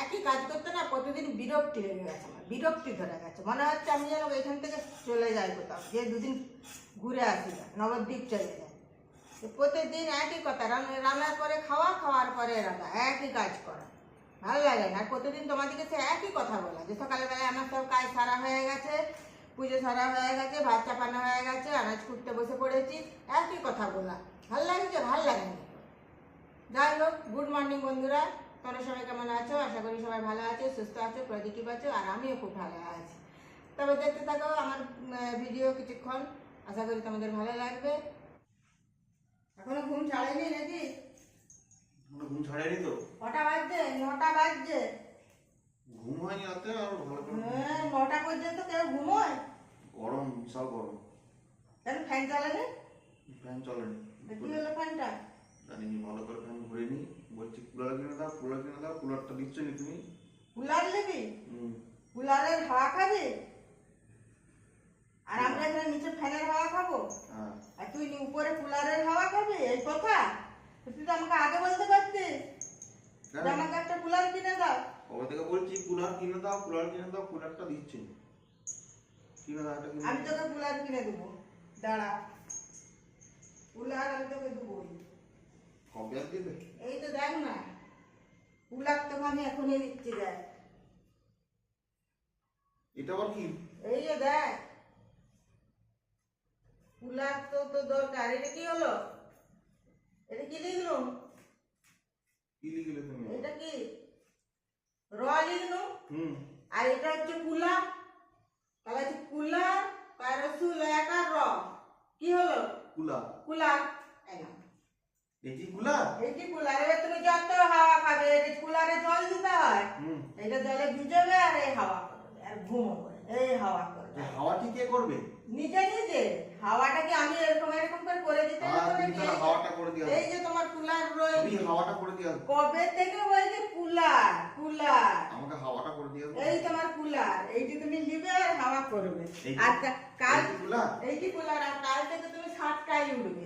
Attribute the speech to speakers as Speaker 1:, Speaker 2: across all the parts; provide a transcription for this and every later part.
Speaker 1: একই কাজ করতে না প্রতিদিন বিরক্তি লেগে গেছে, আমার বিরক্তি ধরে গেছে। মনে হচ্ছে আমি যেন এখান থেকে চলে যাই কোথাও, যে দুদিন ঘুরে আসি না, নবদ্বীপ চলে যায়। প্রতিদিন একই কথা, রান্না করে খাওয়া, খাওয়ার পরে রান্না, একই কাজ করা ভালো লাগে না। আর প্রতিদিন তোমাদেরকে সে একই কথা বলা যে সকালবেলায় আমার সব কাজ সারা হয়ে গেছে, পুজো সারা হয়ে গেছে, ভাত চাপানো হয়ে গেছে, আনাজ কুটতে বসে পড়েছি, একই কথা বলা ভাল লাগছে? ভাল লাগে না। যাই হোক, গুড মর্নিং বন্ধুরা, তোমরা সবাই কেমন আছো? আশা করি সবাই ভালো আছো, সুস্থ আছো, পজিটিভ আছো, আর আমিও খুব ভালো আছি। তবে দেখতে থাকো আমার ভিডিও কিছুক্ষণ, আশা করি তোমাদের ভালো লাগবে। এখনো ঘুম ছাড়েনি নাকি?
Speaker 2: ঘুম ছাড়েনি তো।
Speaker 1: কটা বাজছে? 9টা বাজছে।
Speaker 2: ঘুম হয়নি রাতে আর ভালো করে।
Speaker 1: 9টা পর্যন্ত কেউ ঘুমোয়?
Speaker 2: গরম, বিশাল গরম।
Speaker 1: কেন ফ্যান চালালে?
Speaker 2: ফ্যান চলেনি।
Speaker 1: কি হলো ফ্যানটা?
Speaker 2: জানি নি, ভালো করে ফ্যান ঘুরেনি। বলছি কুলার কিনে দাও, কুলার কিনে দাও। কুলারটা দিচ্ছ নি তুমি?
Speaker 1: কুলার নেবি? কুলারের হাওয়া খাবি? আর আমরা এখানে নিচে ফ্যানের হাওয়া খাবো?
Speaker 2: হ্যাঁ।
Speaker 1: আর তুই উপরে কুলারের হাওয়া খাবি? এই কথা? তুই তো আমাকে আগে বলতে পারতিস যে আমাকে একটা কুলার কিনে দাও।
Speaker 2: কবে থেকে বলছি কুলার কিনে দাও, কুলার কিনে দাও। কুলারটা দিচ্ছ নি। কিনে দাও, একটা কিনে
Speaker 1: আমি তোকে কুলার কিনে দেবো, দাঁড়া। কুলার আমি তোকে দেবো।
Speaker 2: কবে আর দিবে?
Speaker 1: এই তো দেখ না, কুলার তোকে আমি এখনই দিচ্ছি, দেখ।
Speaker 2: এটা আবার কি?
Speaker 1: এই যে দেখ, কুলার তো তো দরকার। এটা কি হলো? এটা কি লিখলো?
Speaker 2: কি লিখলে তুমি?
Speaker 1: এটা কি র লিখলো? আর এটা হচ্ছে কুলার। তাহলে হচ্ছে কুলার প্যারাসুল একার র, কি হলো?
Speaker 2: কুলার।
Speaker 1: কুলার। এই না,
Speaker 2: এই কি কুলার?
Speaker 1: এই কি কুলার? এবার তুমি যত হাওয়া খাবে, এই কুলারে জল দিতে হয়, এটা জলে ভিজাবে আর এই হাওয়া করবে আর ঘুমোবে, এই হাওয়া করবে।
Speaker 2: হাওয়াটি কে করবে?
Speaker 1: নিজে নিজে। হাওয়াটা কি আমি এরকম এরকম করে দিতে হবে?
Speaker 2: হাওয়াটা করে দিও।
Speaker 1: এই যে তোমার কুলার রয়েছে,
Speaker 2: তুমি হাওয়াটা করে দিও।
Speaker 1: কবে থেকে বলছে কুলার কুলার?
Speaker 2: আমাকে হাওয়াটা করে দিও।
Speaker 1: এই তোমার কুলার, এই যে তুমি নিবে আর হাওয়া করবে। আর কাল
Speaker 2: কুলার,
Speaker 1: এই যে কুলার, আর কাল থেকে তুমি 7টায় উঠবে।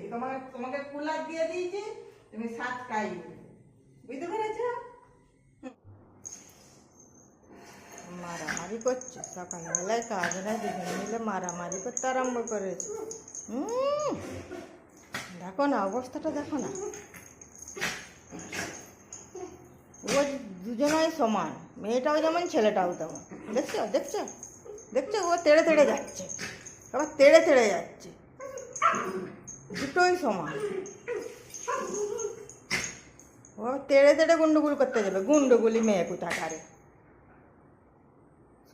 Speaker 1: তোমাকে কুলার দিয়ে দিয়েছি, তুমি 7টায় উঠবে, বুঝতে পেরেছো? মারামারি করছে সকালবেলায়, কাজ নাই, দুজন মিলে মারামারি করতে আরম্ভ করেছে। দেখো না অবস্থাটা, দেখো না। ও দুজনাই সমান, মেয়েটাও যেমন ছেলেটাও তেমন। দেখছো দেখছো দেখছো? ও তেড়ে তেড়ে যাচ্ছে, আবার তেড়ে তেড়ে যাচ্ছে, দুটোই সমান। ও তেড়ে তেড়ে গুন্ডুগুল করতে যাবে, গুন্ডুগুলি মেয়ে কোথাকারে,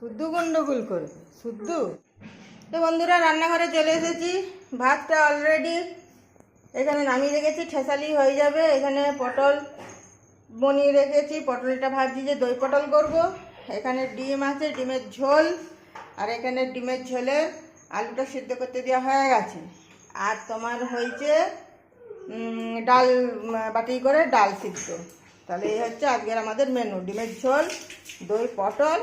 Speaker 1: শুদ্ধ গন্ডগোল করবে শুদ্ধ। তো বন্ধুরা, রান্নাঘরে চলে এসেছি। ভাতটা অলরেডি এখানে নামিয়ে রেখেছি, ঠেসালি হয়ে যাবে। এখানে পটল বনিয়ে রেখেছি, পটলটা ভাবছি যে দই পটল করব। এখানে ডিম আছে, ডিমের ঝোল। আর এখানে ডিমের ঝোলে আলুটা সিদ্ধ করতে দেওয়া হয়ে গেছে। আর তোমার হয়েছে ডাল, বাটি করে ডাল সিদ্ধ। তাহলে এই হচ্ছে আজকের আমাদের মেনু, ডিমের ঝোল, দই পটল,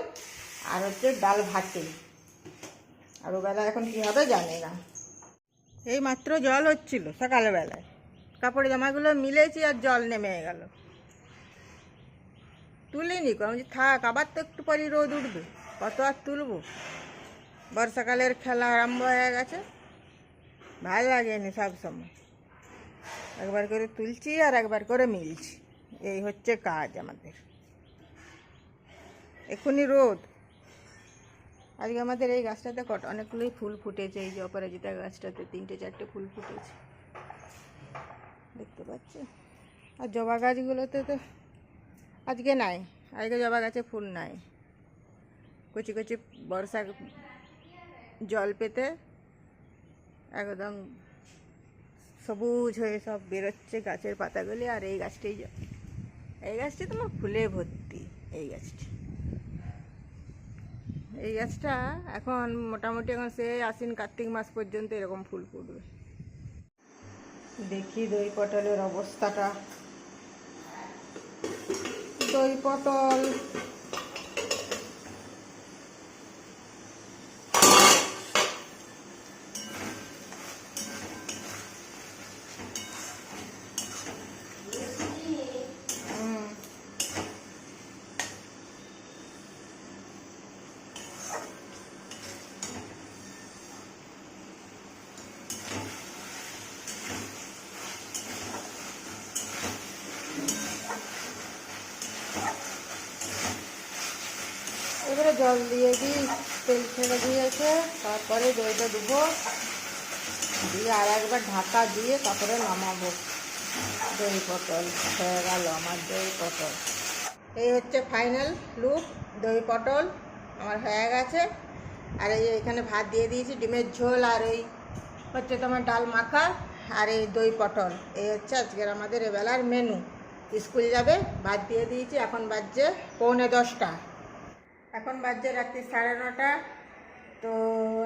Speaker 1: আর হচ্ছে ডাল ভাতে। আর ওবেলা এখন কী হবে জানি না। এই মাত্র জল হচ্ছিল সকালবেলায়, কাপড় জামাগুলো মিলেছি আর জল নেমে গেল, তুলিনি। আমি থাক, আবার তো একটু পরই রোদ উঠবে, কত আর তুলবো। বর্ষাকালের খেলা আরম্ভ হয়ে গেছে, ভালো লাগেনি সব সময়। একবার করে তুলছি আর একবার করে মিলছি, এই হচ্ছে কাজ আমাদের। এক্ষুনি রোদ। আজকে আমাদের এই গাছটাতে অনেকগুলোই ফুল ফুটেছে। এই যে অপরাজিতা গাছটাতে 3-4টে ফুল ফুটেছে, দেখতে পাচ্ছ। আর জবা গাছগুলোতে তো আজকে নাই, আজকে জবা গাছে ফুল নাই। কচি কচি বর্ষা জল পেতে একদম সবুজ হয়ে সব বেরোচ্ছে গাছের পাতাগুলি। আর এই গাছটি তোমার ফুলে ভর্তি। এই গাছটা এখন মোটামুটি এখন সে আশ্বিন কার্তিক মাস পর্যন্ত এরকম ফুল ফুটবে। দেখি দই পটলের অবস্থাটা। দই পটল করে জল দিয়ে দিই, তেল ছেড়ে দিয়েছে, তারপরে দইটা দেবো, দিয়ে আর একবার ঢাকা দিয়ে তারপরে নামাবো। দই পটল হয়ে গেল আমার দই পটল। এই হচ্ছে ফাইনাল লুক, দই পটল আমার হয়ে গেছে। আর এই এখানে ভাত দিয়ে দিয়েছি, ডিমের ঝোল, আর এই হচ্ছে তোমার ডাল মাখা, আর এই দই পটল। এই হচ্ছে আজকের আমাদের এবেলার মেনু। স্কুল যাবে, ভাত দিয়ে দিয়েছি। এখন বাজছে 9:45। এখন বাজছে রাত্রি 9:30। তো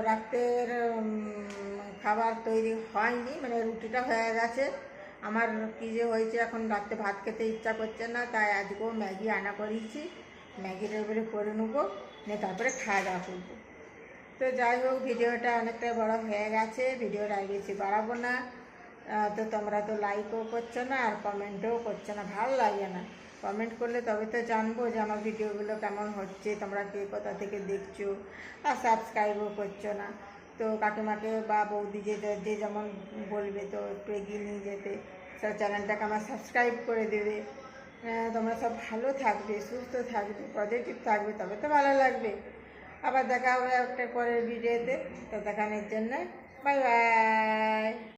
Speaker 1: রাতের খাবার তৈরি হয়নি, মানে রুটিটা হয়ে গেছে। আমার কী যে হয়েছে, এখন রাতে ভাত খেতে ইচ্ছা করছে না, তাই আজকেও ম্যাগি আনা করিয়েছি। ম্যাগিটা এবারে করে নেবো, নিয়ে তারপরে খাওয়া দাওয়া করবো। তো যাই হোক, ভিডিওটা অনেকটা বড় হয়ে গেছে, ভিডিওটা আর বেশি বাড়াবো না। তো তোমরা তো লাইকও করছো না আর কমেন্টও করছো না, ভালো লাগে না। কমেন্ট করলে তবে তো জানবো যে আমার ভিডিওগুলো কেমন হচ্ছে, তোমরা কে কোথা থেকে দেখছো। আর সাবস্ক্রাইবও করছো না। তো কাকিমাকে বা বৌদি যে যে যেমন বলবে, তো একটু এগিয়ে নিয়ে যেতে, সব চ্যানেলটাকে আমার সাবস্ক্রাইব করে দেবে। তোমরা সব ভালো থাকবে, সুস্থ থাকবে, পজিটিভ থাকবে, তবে তো ভালো লাগবে। আবার দেখা হবে একটা পরের ভিডিওতে। তো দেখানোর জন্য বাই বাই।